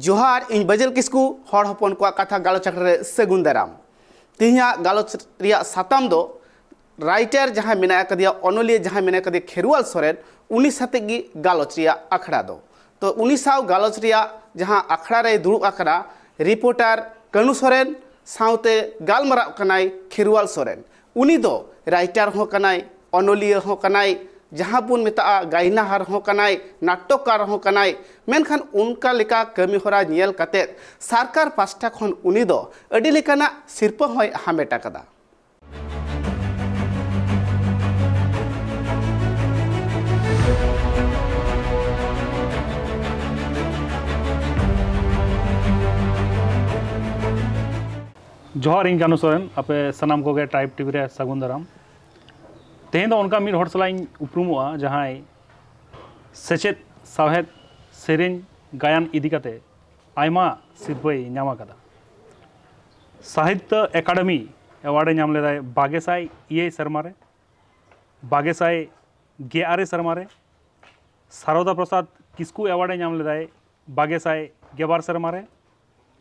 जोहार इन बजल किसकू हर हपन को कथा गालोच आखड़े सगुन दाराम तिहिया गालोच रिया साताम दो राइटर जहां मेना कदिया अनोलिया जहां मेना कदिया खेरुआल सोरेन उनी साथे गी गालोच रिया आखड़ा दो तो उनी साव गालोच रिया जहां आखड़ा रे दुड़ुब आखड़ा रिपोर्टर कनु सोरेन साउते गालमराव कनाय खेरुआल सोरेन उनी दो राइटर हो कनाय अनोलिया हो कनाय जहाँ बन मेता गायनाहार हो कनाय नाटककार हो कनाय मेनखान उनका लेका कमी होरा नियल कते सरकार पास्टा खन उनी दो अडी लेकाना सिरपा होय हामेटा कदा। जोहार इन कानू सोरेन आपे सनाम को ट्राइब टीवी रे सगुन दाराम तेहें उनका मिड हर सलाइन उपरुमोआ जहाँ सेचेद साहेद सेरेन गायन इदी कते आयमा सिरपय नामा कदा साहित्य एकाडेमी एवार्ड नाम लेदाय बागेसाय इये सरमारे बागेसाय गेआरे सरमारे सारदा प्रसाद किस्कू एवार्ड नाम लेदाय बागेसाय गेबार सरमारे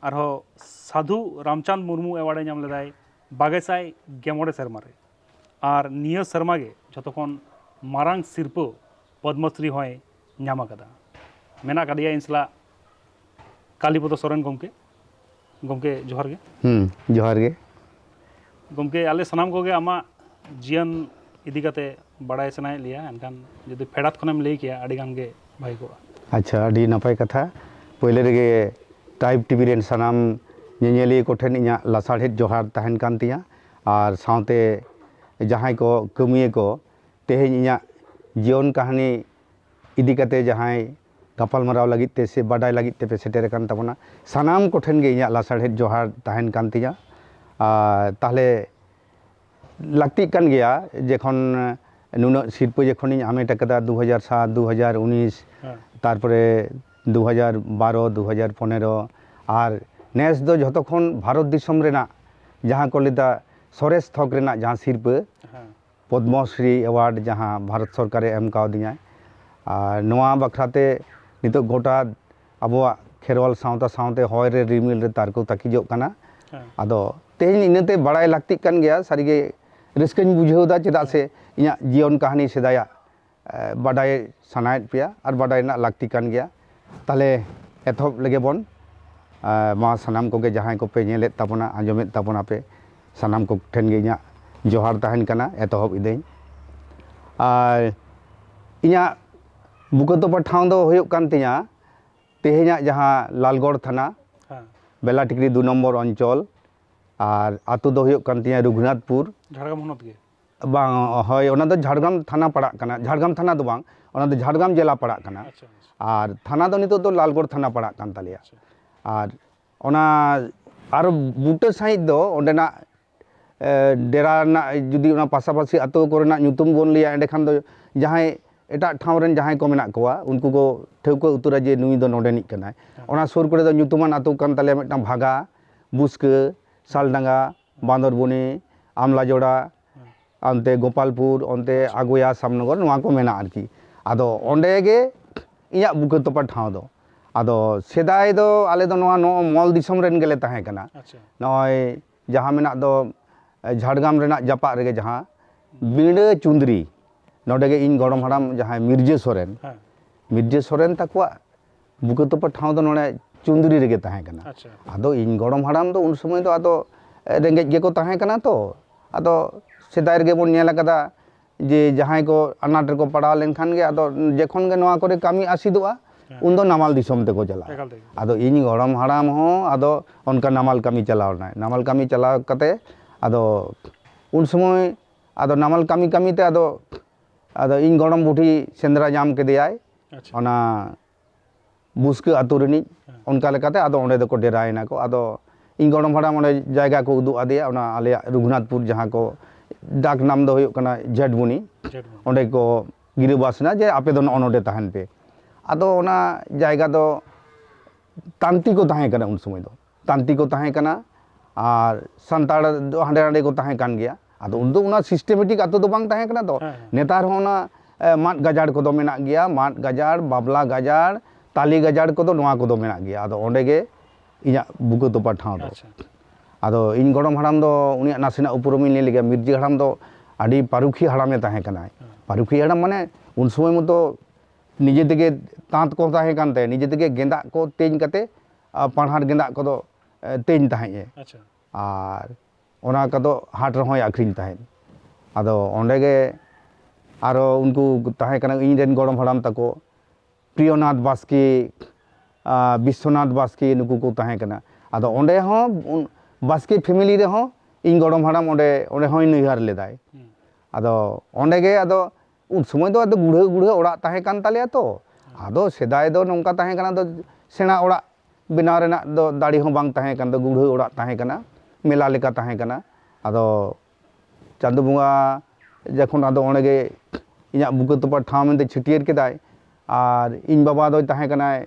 आरो साधु रामचंद मुर्मू एवार्ड नाम लेदाय बागेसाय गेमोड़े सरमारे और निया शर्मा के जतखन मारांग सिरपो पद्मश्री होय नाम कदा मेना कदिया इनसला कालीपद सोरेन गमके जोहार गे जोहार गे गमके आले सनाम को आमा जीवन इदी कते बड़ाय सनाय लिया एनखान जदि फेडात खनेम लई किया आडी गान गे भाई को। अच्छा आडी नपाय कथा पहले रेगे ट्राइब टीवी रेन सनाम नेनेली कोठेन इया लासाढ़ेद जोहार तहन कान तिया और साउते जहाँ को कमिए को तेहें इया जीवन कहानी इदी कते जहाँ गपाल मराव लगिते से बाडाय लगिते पे सेटेर कान तबना सानाम कोठेन गे इया लासाढ़ेद जोहार तहन कान तिया ताहले लगती कान गया जेखन नुना सिरपो जेखन आमेट कदा 2007 2019 तारपरे 2012 2015 और नेस दो जतखन भारत दिसम रेना जहाँ को लेदा सरेस थक रेना जहाँ सिरपो पद्मश्री एवार्ड जहाँ भारत सरकार एम कावदिया और नवा बखराते नितो गोटा अबवा खेरवाल सावता सावते हय रे रिमिल रे तारको ताकिजो काना आदो तेहें इनते बड़ाय लागती कान गया सारिगे रस्कन बुझेदा चेदा से इया जीवन कहानी सेदाया बाडाय सानायत पिया और बाडाय ना लागती कान गया ताले एथब लगे बन मा सनाम को जहाँ को पे नेलेत ताबना आंजमेत ताबना पे सनाम को ठेन गे इया जोहार तहन कना एतहब इदें और इया बुकतोपा ठाव दो होयो कान तिया तेहें जहाँ लालगढ़ थाना बेला टिकरी 2 नम्बर अंचल और आतु दो होयो कान तिया रघुनाथपुर झाड़ग्राम होनत गे बांग हय ओना दो झाड़ग्राम थाना पड़ा कना झाड़ग्राम थाना दो बांग ओना दो झाड़ग्राम जिला पड़ा कना और थाना दो नितो दो लालगढ़ थाना पड़ा कान तालिया और ओना आरो बुटा साइड दो ओंडेना डेरा जुदी पासापासी आतो कोरेना ᱧᱩᱛᱩᱢ बोन लिया एंडेखान दो जहाँ एटा ठाव रेन जहाँ को मेना कोवा उनको को ठेवको उतरा जे नुई दो नोडेनिक कनाय ओना सुर करे दो ᱧᱩᱛᱩᱢᱟन आतो कान ताले मिटना भागा बुस्क सालडांगा बांदरबनी आमलाजोड़ा अंते गोपालपुर अंते आगोया सामनगर नवा को मेना आरकी आदो ओंडे गे इया बुकतोपा ठाव दो आदो सेदाय दो आले दो नवा मॉल दिसम रेन गेले ताहे कना नय जहाँ मेना दो झाड़ग्राम रेना जापा रेगे जहाँ बीड़ा चुंदरी नोडेगे इन गरम हराम जहाँ मिर्जे सोरेन तकवा बुकतोपा ठाव दो नोडे चुंदरी रेगे ताहे कना आदो इन गरम हराम दो उन समय दो आदो रेंगेज गेको ताहे कना तो आदो सेदाय रेगे बोन नेला कदा जे जहाँ को अनाट रेको पड़ा लेनखान गे आदो जेखन गे नवा करे कामी आसिदोआ उन दो नामाल दिसम ते को चला आदो इन गरम हराम हो आदो उनका नामाल कामी चलावना नामाल कामी चलाव कते आदो उन समय आदो नामाल कामी कामी ते आदो आदो इन गरम बुढ़ी सेंद्रा जाम के दियाय ओना बुस्क आतु रेनी उनका लेकाते आदो ओंडे दो को डेरायना को आदो इन गरम हराम ओंडे जायगा को उदु आदिया ओना आले रघुनाथपुर जहाँ को डाक नाम दो होयो कना जेडबुनी ओंडे को गिरिबासना जे आपे दो ओनोडे तहन पे आदो ओना जायगा दो तांती को ताहे कना उन समय दो तांती को ताहे कना और संताड़ हांडे हांडे को ताहे कान गया आदो उन दो उना सिस्टेमेटिक आतो दो बांग ताहे कना दो नेतार होना माट गजाड़ को दो मेना गया माट गजाड़ बाबला गजाड़ ताली गजाड़ को नोआ को दो मेना गया आदो ओंडे गे इया बुको तोपा ठाव दो अच्छा आदो इन गड़म हड़ाम दो उनिया नासेना उपरुमी ले लिया मिर्जी हड़ाम दो आड़ी पारुखी हड़ामे ताहे कनाय पारुखी हड़ाम माने उन समय मतो निजे तेगे तांत को ताहे कानते निजे तेगे गेंदा को तेज कते पाणहार गेंदा को दो तेज ताहे अच्छा आर ओना कदो हाट रहोय आखरिन ताहे आदो ओंडे गे आरो उनको ताहे कना इन रेन गड़म हड़ाम तको प्रियनाथ बास्के विश्वनाथ बास्के नुकु को ताहे कना आदो ओंडे हो बास्के फैमिली रे हो इन गड़म हड़ाम ओंडे ओंडे होय नैहार लेदाय आदो ओंडे गे आदो उन समय दो आदो गुढ़े गुढ़े ओड़ा ताहे कान तालेया तो आदो सेदाय दो नोंका ताहे कना दो सेना ओड़ा बनाव रेना दो दाड़ी हो बांग ताहे कान दो गुढ़े ओड़ा ताहे कना मेला लेका ताहे कना आदो चांदो बुंगा जखन आदो ओंडे गे इᱧᱟᱜ बुके तोपा ठाव मेनते छटियर केदाय और इन बाबा दो ताहे कनाय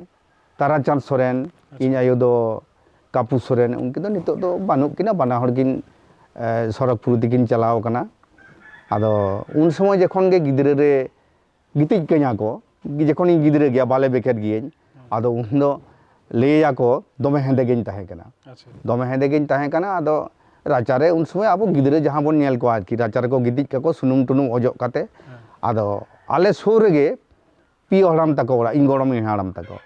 ताराचांद सोरेन इन आयो दो कापू सोरेन उनके दो नितो दो बानुक किना बाना हड़ किन सरकपुर दिकिन चलाव कना आदो उन समय जखन गे गिदरे रे गितिज कन्या को जखन इन गिदरे गया बाले बेकेट गियेन आदो उन दो लेया को दोमे हेंदे गेन ताहे कना अच्छा दोमे हेंदे गेन ताहे कना आदो राचारे उन समय अब गिदरे जहां बोन नेल को आरकी राचारे को गितिज kako सुनुम टुनुम ओजो काते आदो आले सुर गे पियो हड़ाम तको ओड़ा इन गड़म हड़ाम तको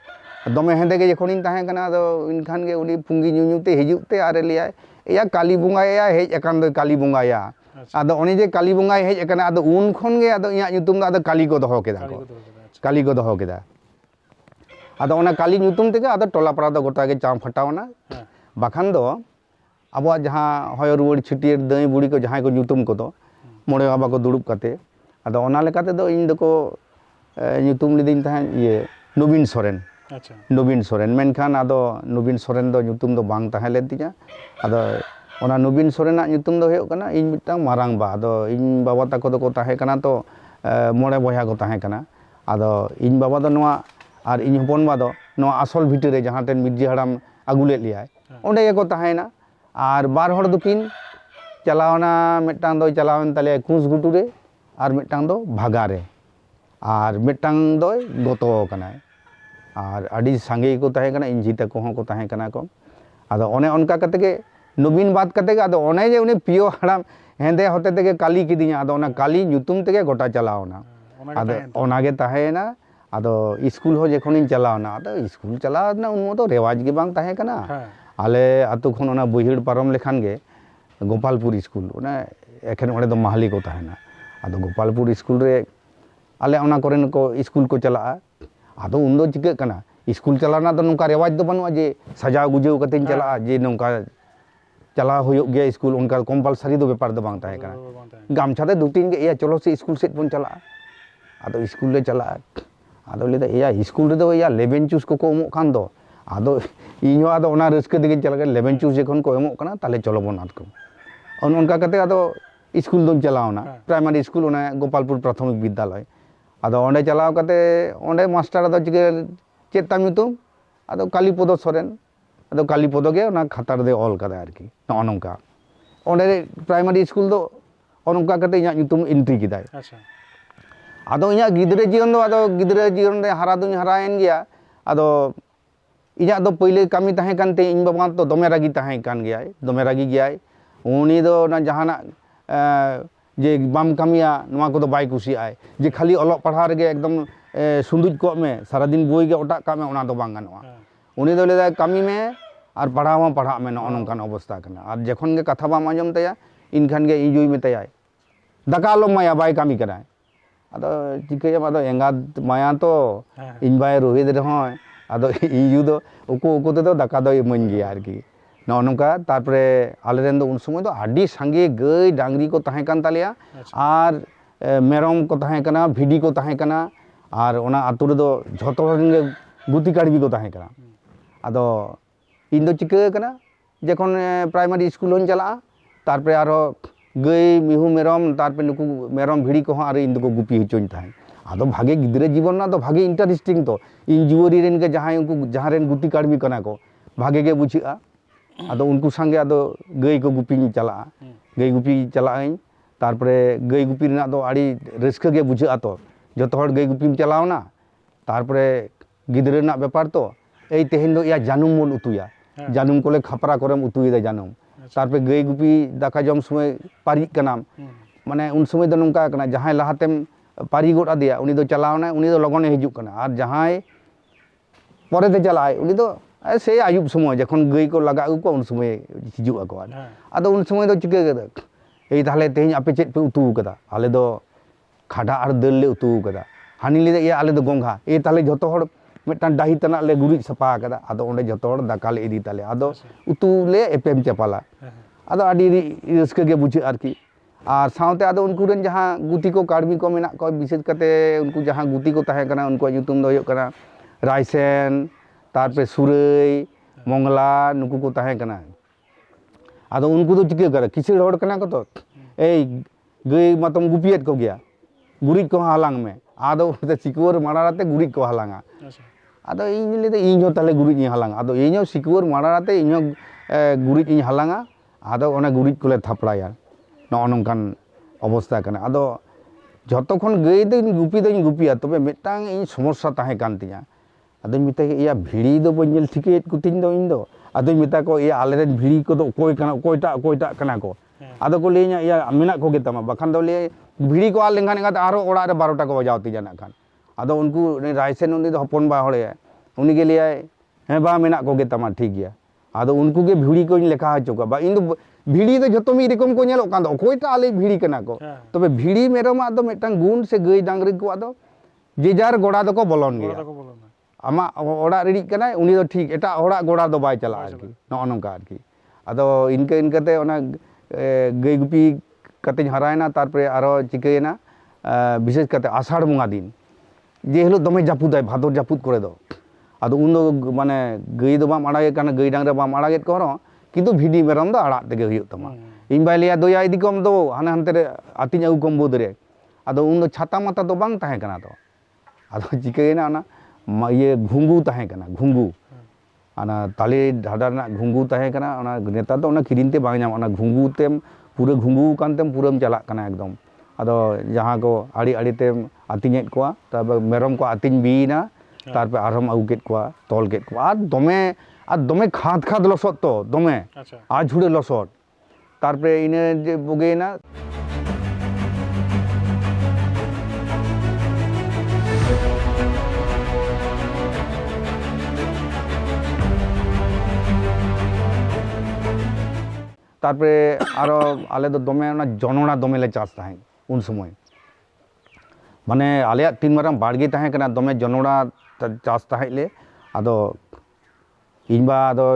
दोमे हेंदे गे जखन इन ताहे कना आदो इनखान गे उनी पुंगी ᱧᱩᱧᱩते हिजुते आरे लिया या काली बुंगाया हेज अकान दो काली बुंगाया आदो उनी जे काली बुंगाय हेज अकाना आदो उन खन गे आदो इया ᱧᱩᱛᱩᱢ ᱫᱚ आदो काली को दोहो केदा को काली को दोहो केदा आदो ओना काली ᱧᱩᱛᱩᱢ तेगे आदो टोला पाड़ा दो गोटा गे चाम फटावना बाखान दो अब जहाँ हय रुवाड़ छटियर दाई बुड़ी को जहाँ को ᱧᱩᱛᱩᱢ को दो मोड़े बाबा को दुड़ुब काते आदो ओना लेकाते दो इन दको ᱧᱩᱛᱩᱢ लिदिन ताहे ये नवीन सोरेन अच्छा नवीन सोरेन मेनखान आदो नवीन सोरेन दो ᱧᱩᱛᱩᱢ दो बांग ताहे लेन तिया आदो ओना नवीन सोरेना ᱧᱩᱛᱩᱢ दो होयो कना इन मिटांग मारांग बा आदो इन बाबा ताको दो को ताहे कना तो मोड़े बया को ताहे कना आदो इन बाबा दो नोआ और इन हपन बा दो नोआ आसल भितरे जहाँ टेन मिर्जी हड़ाम आगु ले लिया ओंडे को ताहेना और बार हड़ दुकिन चलावना मिटांग दो चलावन ताले कुस गुटुरे और मिटांग दो भागारे और मिटांग दो गतो कनाय और अड़ी सांगे को ताहे कना इंजी तको हो को ताहे कना को आदो ओने उनका कते के नवीन बात कते के आदो ओने जे उनी पियो हड़ाम हेंदे होते तेगे काली किदिया आदो ओना काली ᱧᱩᱛᱩᱢ तेगे गोटा चलावना आदो ओनागे ताहेना आदो स्कूल हो जखोनिन चलावना आदो स्कूल चलावना उन तो रेवाज गे बांग ताहे कना आले आतु खन ओना बहिड़ पारम लेखान गे गोपालपुर स्कूल ओना एखन ओडे दो माहली को ताहेना आदो गोपालपुर स्कूल रे आले ओना कोरेन को स्कूल को चला आदो उन दो चिके कना स्कूल चलाना तो नोंका रेवाज दो बनुआ जे सजाव गुजेव कतेन चला जे नोंका चला होयो गया स्कूल उनका कंपलसरी दो व्यापार दो बांग ताहे कना गामछा दे दो तीन गे या चलो से स्कूल सेट बन चला आदो स्कूल ले चला आदो लेदा या स्कूल रे दो या लेबेन चूस को एमो खान दो आदो इño आदो ओना रस्के दिगे चला लेबेन चूस जखन को एमो कना ताले चलो बन आदको उन उनका कते आदो स्कूल दो चलावना प्राइमरी स्कूल ओना गोपालपुर प्राथमिक विद्यालय आदो ओंडे चलाव कते ओंडे मास्टर आदो चिके चेत ताम ᱧᱩᱛᱩᱢ आदो कालीपद सोरेन आदो कालीपद गे ओना खाता रे ऑल कदा आरकी न नोंका ओंडे प्राइमरी स्कूल दो ओनका कते इña ᱧᱩᱛᱩᱢ एंट्री किदाय अच्छा आदो इña गिदरे जीवन दो आदो गिदरे जीवन रे हारा दुñ हारायन गया आदो इña दो पहिले कामी ताहे कानते इन बाबा तो दोमे रागी ताहे कान गया दोमे रागी गया उनी दो ना जहाना जे बाम कामिया नोआ को दो बाय कुसी आय जे खाली अलग पढ़ा रे एकदम सुंदुज को में सारा दिन बोई गे ओटा का में ओना दो बांग गानोआ उनी दो लेदा कामी में और पढ़ावा पढ़ा में न नोंकान अवस्था कना और जखन गे कथा बाम आंजम तया इनखान गे इजुई मेतया दाका आलो माया बाय कामी कराय आदो चिके आदो एंगाद माया तो इन बाय रोहित रे होय आदो इजु दो उको उको ते दो दाका दो इमन गे आरकी न नोंका तारपरे आलेरेन दो उन समय दो आडी सांगे गई डांगरी को ताहे कान तालिया और मेरम को ताहे कना भिडी को ताहे कना और ओना आतु रे दो झोतो गे गुती काड़बी को ताहे कना आदो इन दो चिके कना जखन प्राइमरी स्कूल होन चला तारपरे आरो गई मिहू मेरम तारपरे नुकु मेरम भिड़ी को आरो इन दो गुपी होचोन ताहे आदो भागे गिदरे जीवन ना तो भागे इंटरेस्टिंग तो इन जुवरी रेन के जहां उनको जहां रेन गुती काड़बी कना को भागे गे बुझिया आदो उनको संगे आदो गई को गुपी चला गई गुपी चला तारपरे गई गुपी रेना दो आड़ी रस्क गे बुझा तो जतो हर गई गुपीम चलावना तारपरे गिद्रे रनाक बेपार तो एई तेहेन दो या जानूम बन उतुया जानूम कोले खापरा कोरेम उतुयेदा जानूम तारपरे गाय गुपी दाका जम समय पारी कनाम माने उन समय दो नोंका कना जहां लाहातेम पारी गोड आदिया उनी दो चलावना उनी दो लगन हिजुग कना आर जहां परेते चलाय उनी दो से आयुब समय जखन गाय को लगा को उन समय हिजुग आको आदो उन समय दो चिके कदा एई ताहले तेहेन आपे चेद पे उतु कदा आले दो खाडा आर दाल ले उतु कदा हानि ले या आले दो गोंघा ए ताहले जतो हड़ मिटन डाही तना ले गुरिज सपा कदा आदो ओंडे जतो हड़ दाका ले इदी ताले आदो उतु ले एपेम चपाला आदो आडी रस्के गे बुझे आरकी और साउते आदो उनको रन जहां गुती को कार्मी को मेना को विशेष करते उनको जहां गुती को ताहे कना उनको युतुम दो होयो कना रायसेन तारपरे सुरई मंगला नुकु को ताहे कना आदो उनको तो चिके करे किसी हड़ कना को तो ए गई मतम गुपियत को गया गुरिज को हालांग में आदो सिकुवर माराते गुरिज को हालांगा आदो इन ले इन ताले गुरिज इन हालांगा आदो इन सिकुवर माराते इन गुरिज इन हालांगा आदो ओने गुरिज कोले थापड़ाया नो नोंकान अवस्था कना आदो जतो खन गई दो गुपिया तबे मिटांग इन समस्या ताहे कान तिया आदो मिता या भिड़ी दो बंजल ठिकेत कुतिन दो इन दो आदो मिता को या आलेरेन भिड़ी को दो कोई कना कोईटा कना को आदो को लेया या मेना को गेतमा बखान दो ले भिड़ी को आल लेंगान गात आरो ओड़ा रे 12टा को बजावती जाना खान आदो उनको रायसेन उनी दो हपन बा हड़े उनी के लिए हे बा मेना को गेतमा ठीक गया आदो उनको के भिड़ी को लेखा हचोका बा इन दो भिड़ी दो जतो मी रकम को नेलो कान दो कोईटा आले भिड़ी कना को तबे भिड़ी मेरम आदो मिटांग गुण से गई डांगरी को आदो जेजार गोड़ा दो को बोलन गया आमा ओड़ा रेडी कना उनी दो ठीक एटा ओड़ा गोड़ा दो बाय चला आरकी नो नोंका आरकी आदो इनके ओना गई गुपी कते हरायना तारपरे आरो चिकेना विशेष करते आषाढ़ बंगा दिन जे हिलो दमे जापुदाय भादर जापुद करे दो आदो उन दो माने गई दो बाम आड़ागे काना गई डांगरे बाम आड़ागेत को हरो किंतु भिडी मेरम दो आड़ा तेगे हुयुग तमा इन बाय लिया दोया इदी कम दो हाने हानते रे आतिन आगु कम बोद रे आदो उन दो छाता माता दो बांग ताहे कना दो आदो चिकेना ना ये घुंगू ताहे कना घुंगू आना ताले ढाडा ना घुंगू ताहे कना ओना नेता दो ओना किरिनते बांग नाम ओना घुंगू तेम पूरे घुंगू कानतेम पूरम चला कना एकदम आदो जहां को आड़ी आड़ी तेम आतिनेत कोआ तब मेरम को आतिन बीना तारपे आरम आगुकेत कोआ तोलकेत कोआ आ दमे खाद लसद तो दमे आज झुड़े लसद तारपरे इने जे बगेना तारपरे आरो आले दो दमे ना जनोड़ा दमे ले चास ताहें उन समय माने आले 3 माराम बाड़गे ताहें कना दमे जनोड़ा चास ताहें ले आदो इनबा आदो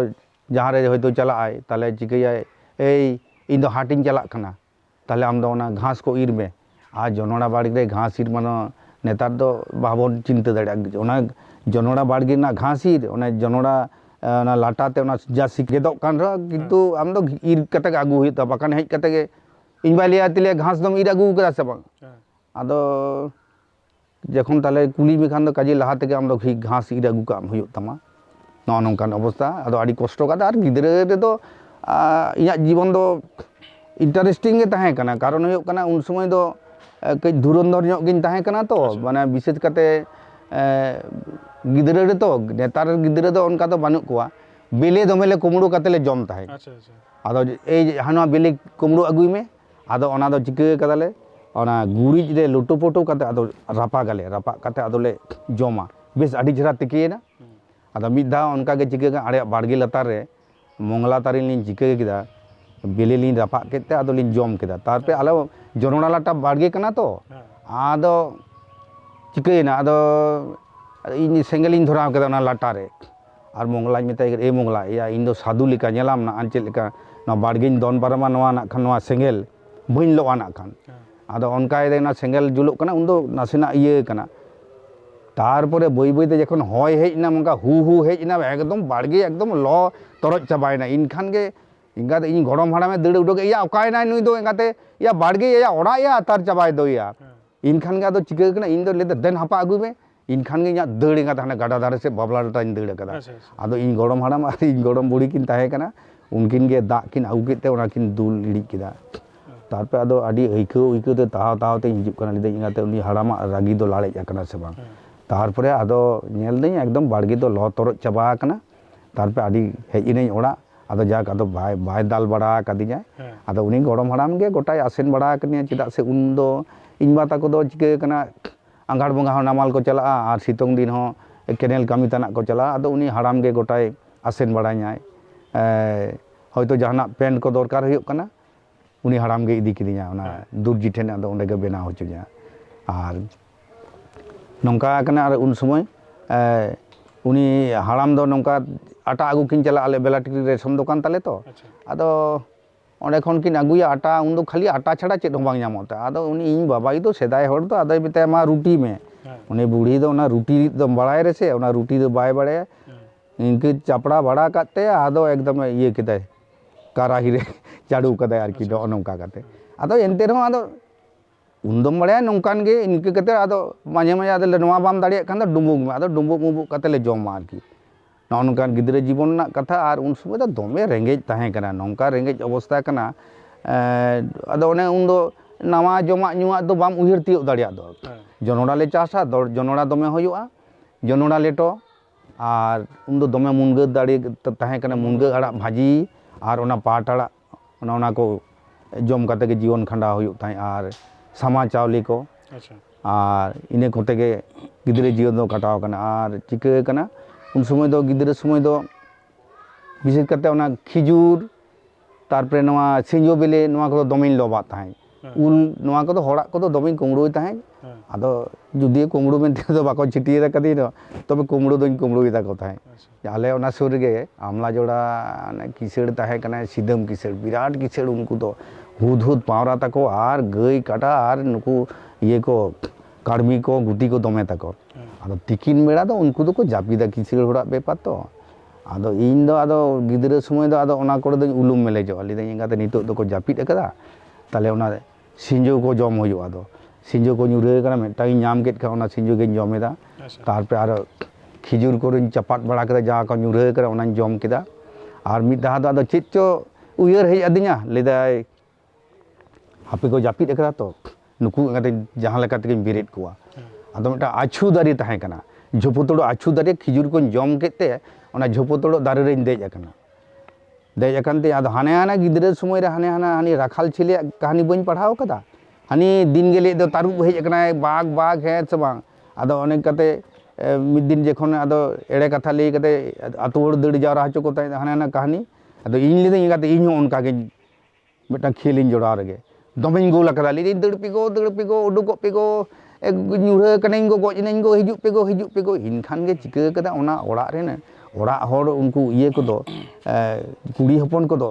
जहां रे होयतो चला आय ताले चिकैया ए इन दो हाटिंग चला कना ताले आम दो ना घास को इर में आ जनोड़ा बाड़गे रे घास इर मानो नेतार दो बाबन चिंता दाड़ा ओना जनोड़ा बाड़गे ना घास इर ओना जनोड़ा ना लाटाते ओना जासी गेदो कान रा किंतु आम दो इर कते आगु हुयता बाकान हेज कते गे इन बालिया तिले घास दम इर आगु करा से बांग आदो जखन ताले कुली में खान दो काजे लहाते के आम दो घास इर आगु काम हुयत तमा नो नोंकान अवस्था आदो आड़ी कष्ट का आर गिदरे रे दो इया जीवन दो इंटरेस्टिंग गे ताहे कना कारण हुयत कना उन समय दो कई धुरंधर ᱧᱚᱜ गिन ताहे कना तो माने विशेष करते गिदरे रे तो नेतार गिदरे दो उनका तो बानुक कोआ बेले दमेले कुमड़ो काते ले जम ताहे आदो ए हाना बेले कुमड़ो अगुई में आदो ओना दो चिके कदाले ओना गुरिज रे लोटो पोटो काते आदो रापा काते आदो ले जमा बेस आड़ी जरा तिकेना आदो मिद धा उनका गे चिके आड़े बाड़गे लतार रे मंगला तारिन लिन चिके केदा बेले लिन रापा केते आदो लिन जम केदा तारपे आलो जनोड़ा लाटा बाड़गे कना तो आदो चिकेना आदो इन सेंगल इन धराव केदा ना लाटा रे आर मंगला मिताय ए मंगला या इन दो साधु लेका नेलाम ना आन चेद लेका ना बाड़गे दन पारमा नवा ना खान नवा सेंगल बइन लो आना खान आदो उनका ना सेंगल जुलुक कना उन दो नासेना इये कना तारपरे बई बईते जखन हय हेजना मंका हु हेजना एकदम बाड़गे एकदम लो तरज चाबायना इनखान गे इंगा इन गरम हाड़ामे दड़ उडोगे या अकायना नुई दो इंगाते या बाड़गे या ओड़ा या तार चाबाय दो या इनखान गे आदो चिका कना इन दो लेते देन हापा आगु में इनखान गे या दड़ इंगा ताने गाडा दारे से बाबला डाटा इन दड़ कदा आदो इन गरम हाड़ाम आर इन गरम बुड़ी किन ताहे कना उनकिन गे दा किन आगु केते ओना किन दुल इड़ी केदा तारपे आदो आडी ऐखो ते ताव ते हिजुक कना लिदे इंगाते उनी हाड़ामा रागी दो लाड़े जाकना से बांग तारपरे आदो नेल दई एकदम बाड़गी दो लो तोरच चाबा कना तारपरे आदि हेज इनई ओड़ा आदो जाक आदो बाय दाल बड़ा कदिया आदो उनी गरम हराम गे गोटाय आसेन बड़ा कनिया चेदा से उन दो इन बा ताको दो चिके कना आंगाड़ बंगा हो नामाल को चला और सितोंग दिन हो केनेल कामी तना को चला आदो उनी हराम गे गोटाय आसेन बड़ाኛय हयतो जहाना पेन को दरकार हुयुग कना उनी हराम गे इदी किदिया ओना दुर्जी ठेन आदो ओंडे गे बेना होचुया और नौका कना और उन समय उनी हराम दो नौका आटा आगू किन चला आले बेला टिकरी रेशम दुकान ताले तो आदो ओंडे खन किन आगुया आटा उन दो खाली आटा छाड़ा चेद हों बांग ᱧᱟᱢᱚᱜ ᱛᱟᱭ आदो उनी ᱤᱧ बाबाई दो सेदाय हर दो आदो बिते मा रूटी में उनी बूढ़ी दो ओना रूटी दो बड़ाय रे से ओना रूटी दो बाय बड़े इनके चापड़ा बड़ा काते आदो एकदम ये किदाय काराही रे चाड़ू कदाय आरकी दो नौका काते आदो एनते रहो आदो उन्दम बड़े नौकान गे इनके कते आदो माजे माजे आदो नवा बाम दाड़िया खान दो डुम्बुग में आदो डुम्बुग मुबुग कते ले जमा आरकी नौनकान गिद्रे जीवन ना कथा और उन समय दो दमे रेंगेज ताहें कना नौका रेंगेज अवस्था कना आदो ओने उन दो नवा जमा नुआ दो बाम उहिर तियो दाड़िया दो जनोड़ा ले चासा जनोड़ा दमे होयुआ जनोड़ा लेटो और उन दो दमे मुनगा दाड़ी ताहें कना मुनगा आड़ा भाजी और ओना पाट आड़ा ओना को जम कते के जीवन खंडा हुयुग ताहें और सामा चावली को और इने कोते के गिद्रे जीवन दो कटाव कना और चिके कना उन समय दो गिद्रे समय दो विशेष करते ओना खिजूर तारपरे नवा सिंजो बिले नवा को दमिन लोबा ताहें उन नवा को हड़ा को दमिन कुमड़ोय ताहें आदो जुदी कुमड़ो में तो बाको छिटिए कदी दो तबे कुमड़ो दोñ कुमड़ोय दा को ताहें आले ओना सुर गे आमला जोड़ा किसड़ ताहें कना सिदम किसड़ विराट किसड़ उनको तो हुद हुद पावरा तको और गई काटा और नुकु ये को काड़मी को गुटी को दमे तको आदो तिकिन बेड़ा दो उनको तो को जापिदा किसड़ होड़ा बेपार तो आदो इन दो आदो गिद्रे समय दो आदो ओना कोड़े दो उलुम मेले जो आली दई गाते नितो दो को जापिद अकदा ताले ओना सिंजो को जम होयो आदो सिंजो को ᱧᱩᱨᱟᱹ कना मेटाई ᱧᱟᱢ केट का ओना सिंजो गे जमेदा तारपरे आरो खिजूर को चपाट बड़ा कदा जा को ᱧᱩᱨᱟᱹ करा ओना जम केदा और मिद दा दो चेत चो उयर हेज अदिया लेदाय हापे को जापिद अकदा तो नुकु गाते जहां लेका तके बिरेट कुआ आदो मेटा आछू दारी ताहें कना झोपतोड़ो आछू दारी खिजूर को जम केते ओना झोपतोड़ो दारे रे देज अकना देज अकनते आदो हाने हाना गिद्रे समय रे हाने हाना हानि राखाल छिले कहानी बइन पढ़ाव कदा हानि दिन गेले दो तारुब हेज अकना बाघ बाघ है से बांग आदो अनेक कते मिद दिन जेखोन आदो एड़े कथा लई कते आतो हड़ दड़ जावरा हचो को ताई हाने हाना कहानी आदो इन लेदे गाते इन उनका के मेटा खेलिन जोड़ा रगे दमें गोल कदा ली दड़ पिगो उडुको पिगो ᱧᱩᱨᱟᱹ कने गो गज नें गो हिजु पिगो इनखान गे चिका कदा ओना ओड़ा रे ने ओड़ा हड़ उनको ये को दो कुड़ी हपन को दो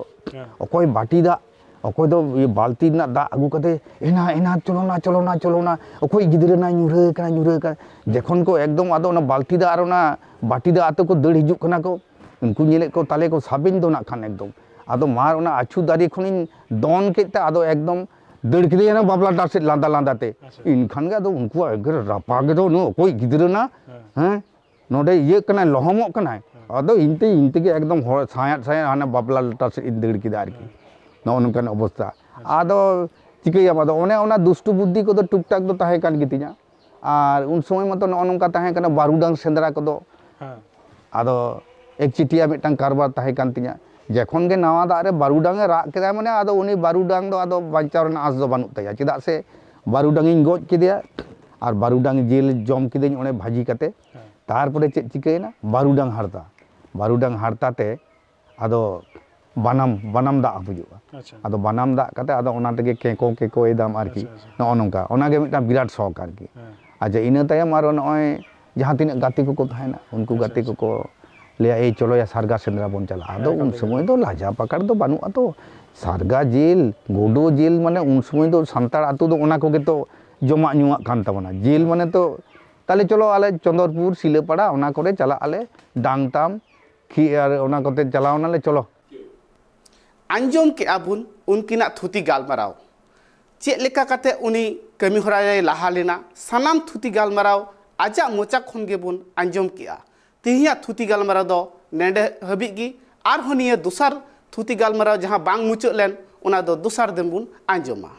अकोय बाटी दा अकोय दो ये बाल्टी ना दा आगु कते एना एना चलो ना अकोय गिद्रे ना ᱧᱩᱨᱟᱹ का जखन को एकदम आदो ना बाल्टी दा और ना बाटी दा आतो को दड़ हिजु कना को उनको नेले को ताले को साबिन दो ना खान एकदम आदो मार ओना आछू दारी खनिन दोन केते आदो एकदम दड़ के ना बाबला डार से लांदा लांदाते इनखान गे दो उनको अगर रापा गे दो नो कोई गिद्रे ना हैं नोडे ये कना लहमो कना आदो इनते के एकदम साया हाना बाबला डार से दड़ के दार की नो ननकान अवस्था आदो चिकैया आदो ओने ओना दुष्टु बुद्धि को दो टुकटाक दो ताहे कान गितिया और उन समय मतो नो ननका ताहे कना बारूडांग सेंद्रा को दो आदो एक चिटिया मिटांग कारबार ताहे कान तिया जखन गे नवा दा रे बारूडांग राग केदा माने आदो उनी बारूडांग दो आदो बांचाव रना आस दो बानु तया चेदा से बारूडांग इन गोज केदिया और बारूडांग जेल जम केदेñ ओने भाजी कते तारपरे चेद चिकैना बारूडांग हारता ते आदो बानाम दा बुजुगा आदो बानाम दा कते आदो ओना तेगे केको एदाम आरकी नो नोंका ओना गे मिटा बिराट शौक आरकी अच्छा इना तायम आरो नय जहां तिना गाते को थायना उनको गाते को ले ए चलो या सारगा सेंद्रा बन चला आदो उन समय दो लाजा पकड़ दो बानु आतो सारगा जेल गोडो जेल माने उन समय दो सांतार आतो दो ओना को गे तो जमा नुआ कान तबना जेल माने तो ताले चलो आले चंदरपुर सिलेपाड़ा ओना करे चला आले डांगताम खी और ओना कोते चलावना ले चलो आंजम के आबुन उनकिना थुती गालमाराव चेक लेका काते उनी कमी हराय लाहा लेना सानाम थुती गालमाराव आजा मोचा खन गेबुन आंजम किया तिहिया थुती गालमाराव दो नेडे हबिगी आर होनिया दुसार थुती गालमाराव जहां बांग मुचाद लेन ओना दो दुसार दिन बुन आंजमा।